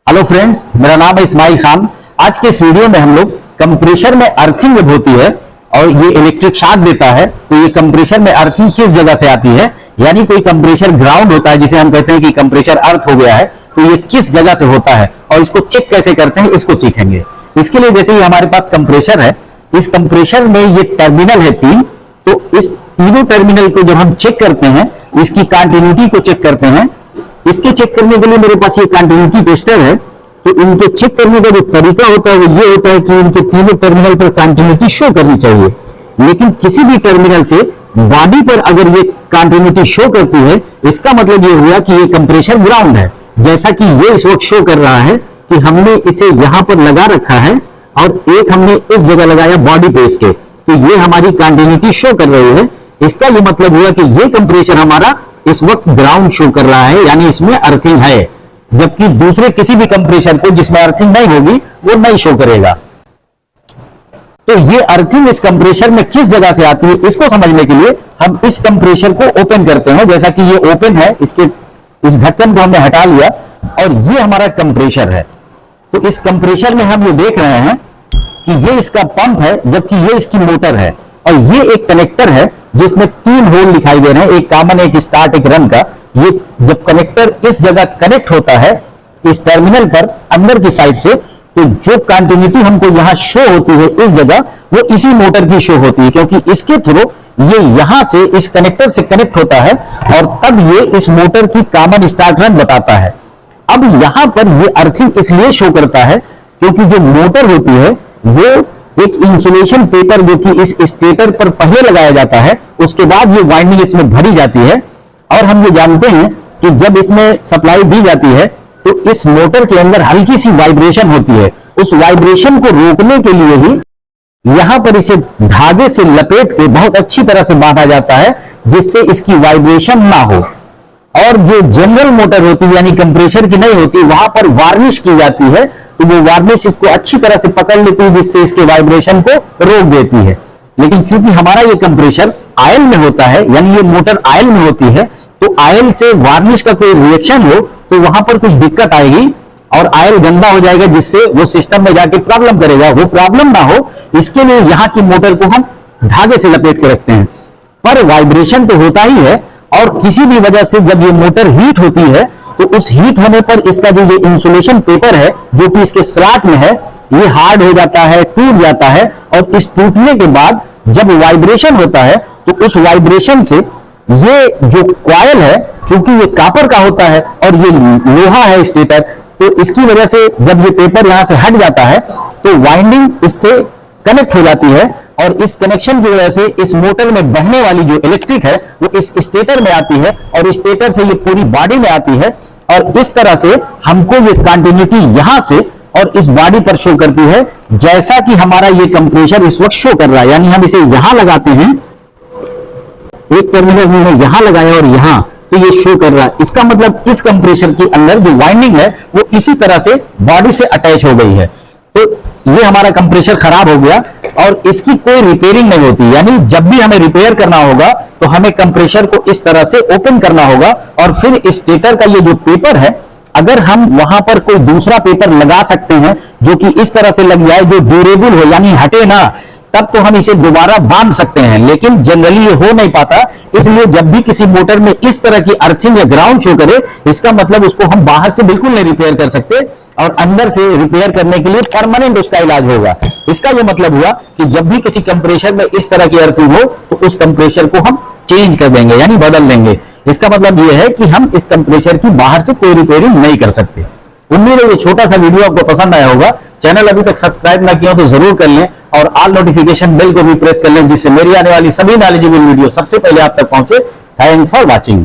Hello friends, मेरा नाम है इस्माइल खान। आज के इस वीडियो में हम लोग कंप्रेशर में अर्थिंग जब होती है और ये इलेक्ट्रिक शॉक देता है तो ये कंप्रेशर में अर्थिंग किस जगह से आती है, यानी कोई कंप्रेशर ग्राउंड होता है जिसे हम कहते हैं कि कंप्रेशर अर्थ हो गया है, तो ये किस जगह से होता है और इसको चेक कैसे करते हैं इसको सीखेंगे। इसके लिए जैसे ही हमारे पास कंप्रेशर है, इस कंप्रेशर में ये टर्मिनल है तीन, तो इस तीनों टर्मिनल को जब हम चेक करते हैं, इसकी कंटिन्यूटी को चेक करते हैं। इसके चेक करने के लिए मेरे पास ये कंटिन्यूटी टेस्टर है, तो इनके चेक करने का जो तरीका होता है वो ये होता है कि इनके तीनों टर्मिनल पर कंटिन्यूटी शो करनी चाहिए। लेकिन किसी भी टर्मिनल से बॉडी पर अगर ये कंटिन्यूटी शो करती है, इसका मतलब ये हुआ कि ये कंप्रेशर ग्राउंड है। जैसा कि ये इस वक्त शो कर रहा है कि हमने इसे यहां पर लगा रखा है और एक हमने इस जगह लगाया बॉडी पे इसके, तो ये हमारी कंटिन्यूटी शो कर रही है। इसका ये मतलब हुआ कि ये कंप्रेशर हमारा इस वक्त ग्राउंड शो कर रहा है, यानी इसमें अर्थिंग है। जबकि दूसरे किसी भी कंप्रेशर को जिसमें अर्थिंग नहीं होगी वो नहीं शो करेगा। तो ये अर्थिंग इस कंप्रेशर में किस जगह से आती है, इसको समझने के लिए हम इस कंप्रेशर को ओपन करते हैं। जैसा कि ये ओपन है, इसके इस ढक्कन को हमने हटा लिया और ये हमारा कंप्रेशर है। तो इस कंप्रेशर में हम ये देख रहे हैं कि ये इसका पंप है, जबकि ये इसकी मोटर है और ये एक कनेक्टर है जिसमें तीन होल दिखाई दे रहे हैं, एक कॉमन, एक स्टार्ट, एक रन का। ये जब कनेक्टर इस जगह कनेक्ट होता है इस टर्मिनल पर अंदर की साइड से, तो जो कंटिन्यूटी हमको यहां शो होती है इस जगह, वो इसी मोटर की शो होती है, क्योंकि इसके थ्रू ये यहां से इस कनेक्टर से कनेक्ट होता है और तब ये इस मोटर की कॉमन स्टार्ट रन बताता है। अब यहां पर ये अर्थिंग इसलिए शो करता है क्योंकि जो मोटर होती है वो एक इंसुलेशन पेपर जो कि इस स्टेटर पर पहले लगाया जाता है, उसके बाद ये वाइंडिंग इसमें भरी जाती है। और हम ये जानते हैं कि जब इसमें सप्लाई दी जाती है तो इस मोटर के अंदर हल्की सी वाइब्रेशन होती है। उस वाइब्रेशन को रोकने के लिए ही यहां पर इसे धागे से लपेट के बहुत अच्छी तरह से बांधा जाता है, जिससे इसकी वाइब्रेशन ना हो। और जो जनरल मोटर होती है यानी कंप्रेशर की नहीं होती, वहां पर वार्निश की जाती है, तो वो वार्निश इसको अच्छी तरह से पकड़ लेती है, जिससे इसके वाइब्रेशन को रोक देती है। लेकिन चूंकि हमारा ये कंप्रेशर आयल में होता है, यानी ये मोटर आयल में होती है, तो आयल से वार्निश का कोई रिएक्शन हो तो वहां पर कुछ दिक्कत आएगी और आयल गंदा हो जाएगा, जिससे वो सिस्टम में जाके प्रॉब्लम करेगा। वो प्रॉब्लम ना हो इसके लिए यहां की मोटर को हम धागे से लपेट के रखते हैं। पर वाइब्रेशन तो होता ही है, और किसी भी वजह से जब ये मोटर हीट होती है तो उस हीट होने पर इसका जो ये इंसुलेशन पेपर है जो कि इसके स्लॉट में है, ये हार्ड हो जाता है, टूट जाता है। और इस टूटने के बाद जब वाइब्रेशन होता है तो उस वाइब्रेशन से ये जो कॉइल है, चूंकि ये कॉपर का होता है और ये लोहा है स्टेटर, तो इसकी वजह से जब ये पेपर यहां से हट जाता है तो वाइंडिंग इससे कनेक्ट हो जाती है और इस कनेक्शन की वजह से इस मोटर में बहने वाली जो इलेक्ट्रिक है वो इस स्टेटर में आती है और स्टेटर से ये पूरी बॉडी में आती है। और इस तरह से हमको ये कंटिन्यूटी यहां से और इस बॉडी पर शो करती है, जैसा कि हमारा ये कंप्रेशर इस वक्त शो कर रहा है। यानी हम इसे यहां लगाते हैं, एक टर्मिनल हमने यहां लगाया और यहां, तो ये शो कर रहा है। इसका मतलब इस कंप्रेशर के अंदर जो वाइंडिंग है वो इसी तरह से बॉडी से अटैच हो गई है। तो ये हमारा कंप्रेशर खराब हो गया और इसकी कोई रिपेयरिंग नहीं होती। यानी जब भी हमें रिपेयर करना होगा तो हमें कंप्रेशर को इस तरह से ओपन करना होगा और फिर स्टेटर का ये जो पेपर है, अगर हम वहां पर कोई दूसरा पेपर लगा सकते हैं जो कि इस तरह से लग जाए, जो ड्यूरेबल हो यानी हटे ना, तब तो हम इसे दोबारा बांध सकते हैं। लेकिन जनरली ये हो नहीं पाता, इसलिए जब भी किसी मोटर में इस तरह की अर्थिंग या ग्राउंड शो करे, इसका मतलब उसको हम बाहर से बिल्कुल नहीं रिपेयर कर सकते और अंदर से रिपेयर करने के लिए परमानेंट उसका इलाज होगा। इसका यह मतलब हुआ कि जब भी किसी कंप्रेशर में इस तरह की अर्थिंग हो तो उस कंप्रेशर को हम चेंज कर देंगे, यानी बदल देंगे। इसका मतलब यह है कि हम इस कंप्रेशर की बाहर से कोई रिपेयरिंग नहीं कर सकते। उम्मीद है ये छोटा सा वीडियो आपको पसंद आया होगा। चैनल अभी तक सब्सक्राइब ना किया तो जरूर कर लें और ऑल नोटिफिकेशन बेल को भी प्रेस कर लें, जिससे मेरी आने वाली सभी नॉलेजेबल वीडियो सबसे पहले आप तक पहुंचे। Thanks for watching.